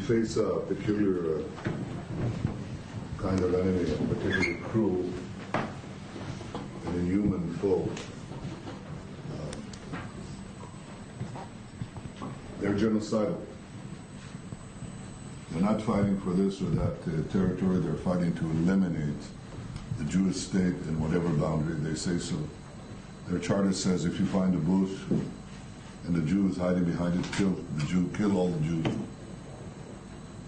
face a peculiar kind of enemy, a particularly cruel and inhuman foe. They're genocidal. They're not fighting for this or that territory. They're fighting to eliminate the Jewish state in whatever boundary they say so. Their charter says if you find a bush and the Jew is hiding behind it, kill the Jew, kill all the Jews.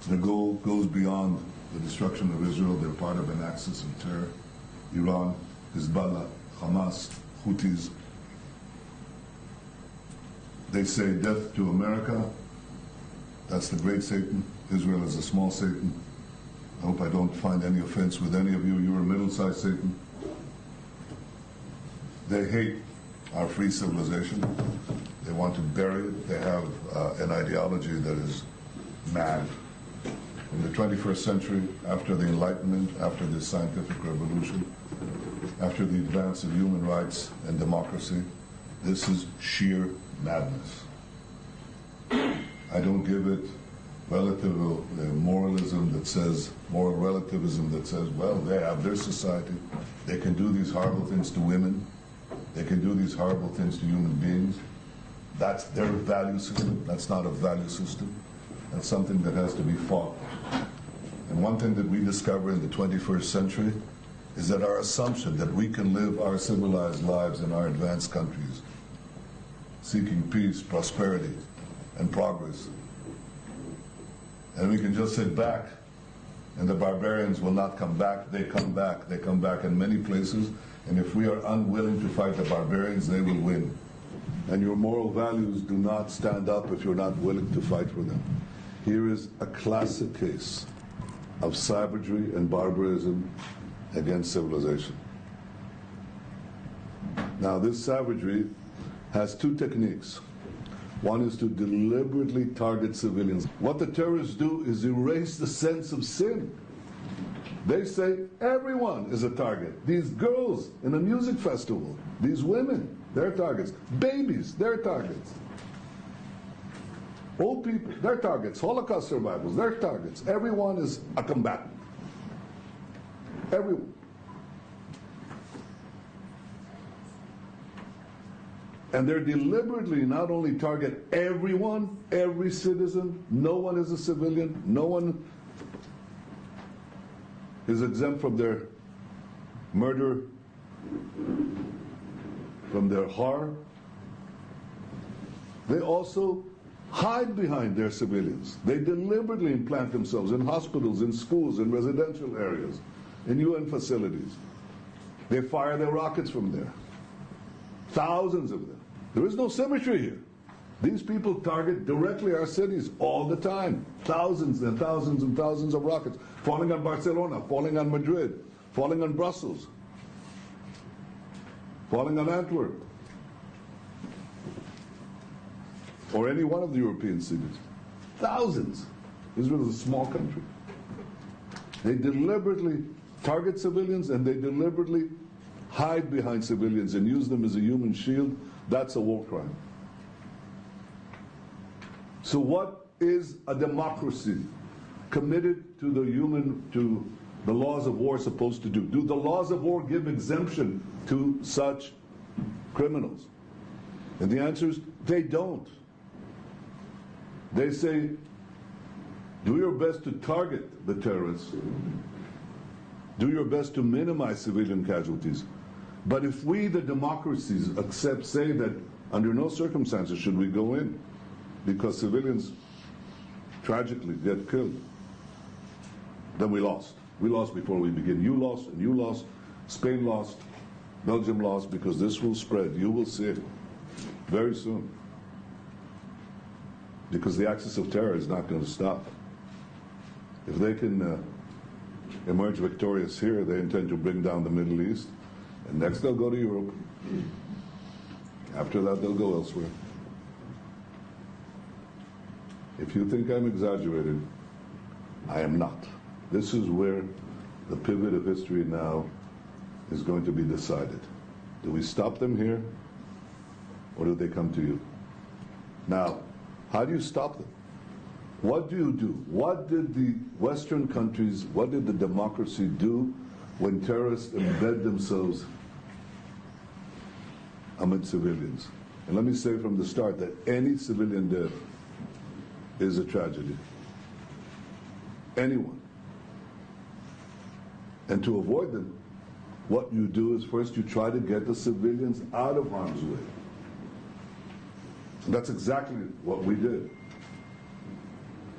Their goal goes beyond the destruction of Israel. They're part of an axis of terror. Iran, Hezbollah, Hamas, Houthis. They say death to America. That's the great Satan. Israel is a small Satan. I hope I don't find any offense with any of you. You're a middle-sized Satan. They hate our free civilization. They want to bury it. They have an ideology that is mad. In the 21st century, after the Enlightenment, after the scientific revolution, after the advance of human rights and democracy, this is sheer madness. I don't give it relative moralism that says, moral relativism that says, well, they have their society. They can do these horrible things to women. They can do these horrible things to human beings. That's their value system. That's not a value system. That's something that has to be fought. And one thing that we discover in the 21st century is that our assumption that we can live our civilized lives in our advanced countries, seeking peace, prosperity, and progress, and we can just sit back and the barbarians will not come back. They come back. They come back in many places. And if we are unwilling to fight the barbarians, they will win. And your moral values do not stand up if you're not willing to fight for them. Here is a classic case of savagery and barbarism against civilization. Now, this savagery has two techniques. One is to deliberately target civilians. What the terrorists do is erase the sense of sin. They say everyone is a target. These girls in a music festival, these women, they're targets. Babies, they're targets. Old people, they're targets. Holocaust survivors, they're targets. Everyone is a combatant. Everyone. And they're deliberately not only target everyone, every citizen, no one is a civilian, no one is exempt from their murder, from their horror. They also hide behind their civilians. They deliberately implant themselves in hospitals, in schools, in residential areas, in UN facilities. They fire their rockets from there. Thousands of them. There is no symmetry here. These people target directly our cities all the time. Thousands and thousands and thousands of rockets falling on Barcelona, falling on Madrid, falling on Brussels, falling on Antwerp, or any one of the European cities. Thousands. Israel is a small country. They deliberately target civilians and they deliberately hide behind civilians and use them as a human shield. That's a war crime. So what is a democracy committed to the laws of war supposed to do? Do the laws of war give exemption to such criminals? And the answer is they don't. They say, do your best to target the terrorists. Do your best to minimize civilian casualties. But if we, the democracies, say that under no circumstances should we go in, because civilians tragically get killed, then we lost. We lost before we begin. You lost, and you lost. Spain lost. Belgium lost, because this will spread. You will see it very soon. Because the axis of terror is not going to stop. If they can emerge victorious here, they intend to bring down the Middle East. And next they'll go to Europe. After that, they'll go elsewhere. If you think I'm exaggerating, I am not. This is where the pivot of history now is going to be decided. Do we stop them here, or do they come to you? Now, how do you stop them? What do you do? What did the Western countries, what did the democracy do when terrorists embed themselves amid civilians? And let me say from the start that any civilian death is a tragedy. Anyone. And to avoid them, what you do is first you try to get the civilians out of harm's way. And that's exactly what we did.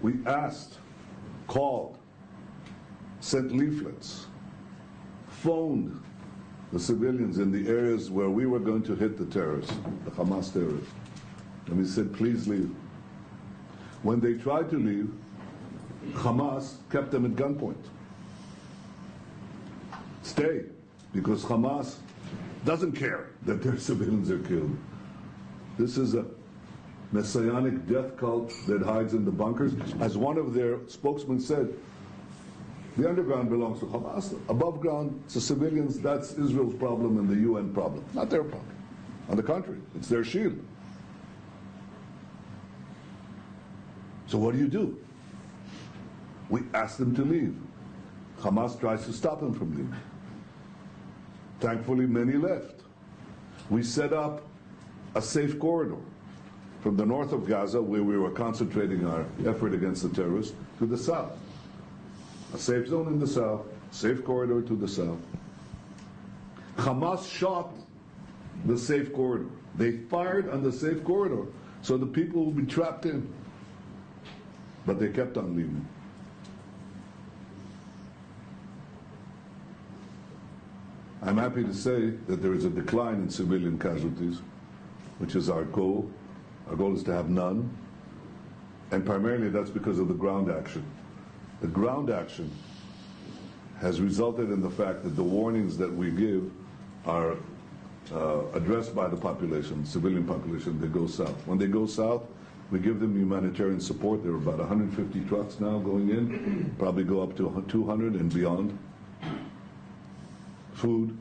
We asked, called, sent leaflets, phoned the civilians in the areas where we were going to hit the terrorists, the Hamas terrorists. And we said, please leave. When they tried to leave, Hamas kept them at gunpoint. Stay, because Hamas doesn't care that their civilians are killed. This is a messianic death cult that hides in the bunkers. As one of their spokesmen said, the underground belongs to Hamas. Above ground, it's the civilians. That's Israel's problem and the UN problem, not their problem. On the contrary, it's their shield. So what do? We ask them to leave. Hamas tries to stop them from leaving. Thankfully, many left. We set up a safe corridor from the north of Gaza, where we were concentrating our effort against the terrorists, to the south. A safe zone in the south, safe corridor to the south. Hamas shot the safe corridor. They fired on the safe corridor, so the people would be trapped in. But they kept on leaving. I'm happy to say that there is a decline in civilian casualties, which is our goal. Our goal is to have none, and primarily that's because of the ground action. The ground action has resulted in the fact that the warnings that we give are addressed by the population, civilian population. They go south. When they go south, we give them humanitarian support. There are about 150 trucks now going in, probably go up to 200 and beyond. Food,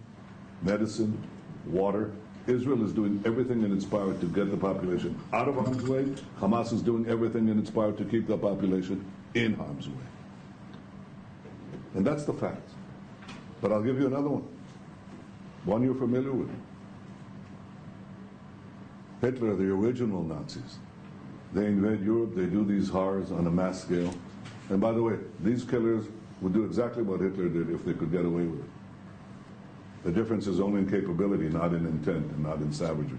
medicine, water. Israel is doing everything in its power to get the population out of harm's way. Hamas is doing everything in its power to keep the population in harm's way. And that's the fact. But I'll give you another one you're familiar with. Hitler, the original Nazis. They invade Europe, they do these horrors on a mass scale. And by the way, these killers would do exactly what Hitler did if they could get away with it. The difference is only in capability, not in intent and not in savagery.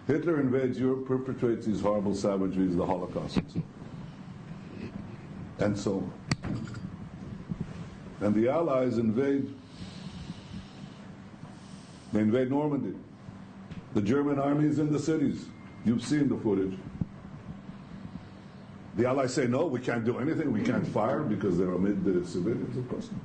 Hitler invades Europe, perpetrates these horrible savageries, the Holocaust, and so on. And the Allies invade. They invade Normandy. The German army is in the cities. You've seen the footage. The Allies say, no, we can't do anything, we can't fire because they're amid the civilians. Of course not.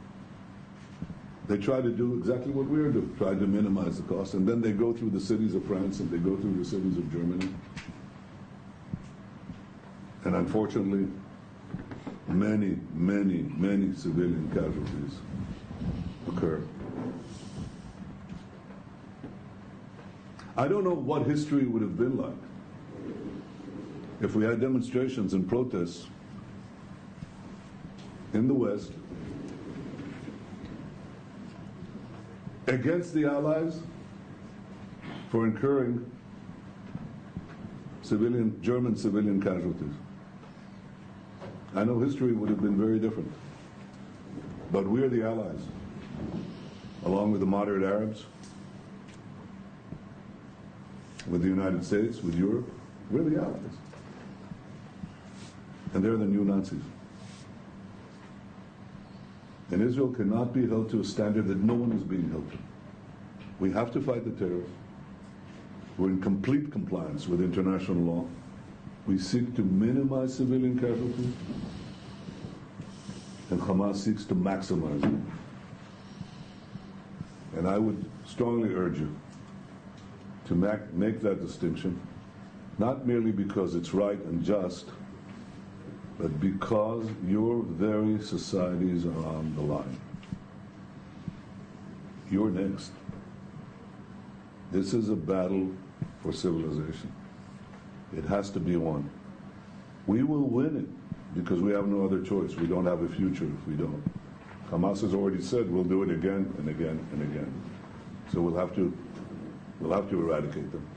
They try to do exactly what we are doing, try to minimize the cost, and then they go through the cities of France and they go through the cities of Germany. And unfortunately, many, many, many civilian casualties occur. I don't know what history would have been like if we had demonstrations and protests in the West against the Allies for incurring German civilian casualties. I know history would have been very different. But we're the Allies, along with the moderate Arabs, with the United States, with Europe. We're the Allies. And they're the new Nazis. And Israel cannot be held to a standard that no one is being held to. We have to fight the terrorists. We're in complete compliance with international law. We seek to minimize civilian casualties, and Hamas seeks to maximize them. And I would strongly urge you to make that distinction, not merely because it's right and just, but because your very societies are on the line. You're next. This is a battle for civilization. It has to be won. We will win it because we have no other choice. We don't have a future if we don't. Hamas has already said we'll do it again and again and again. So we'll have to eradicate them.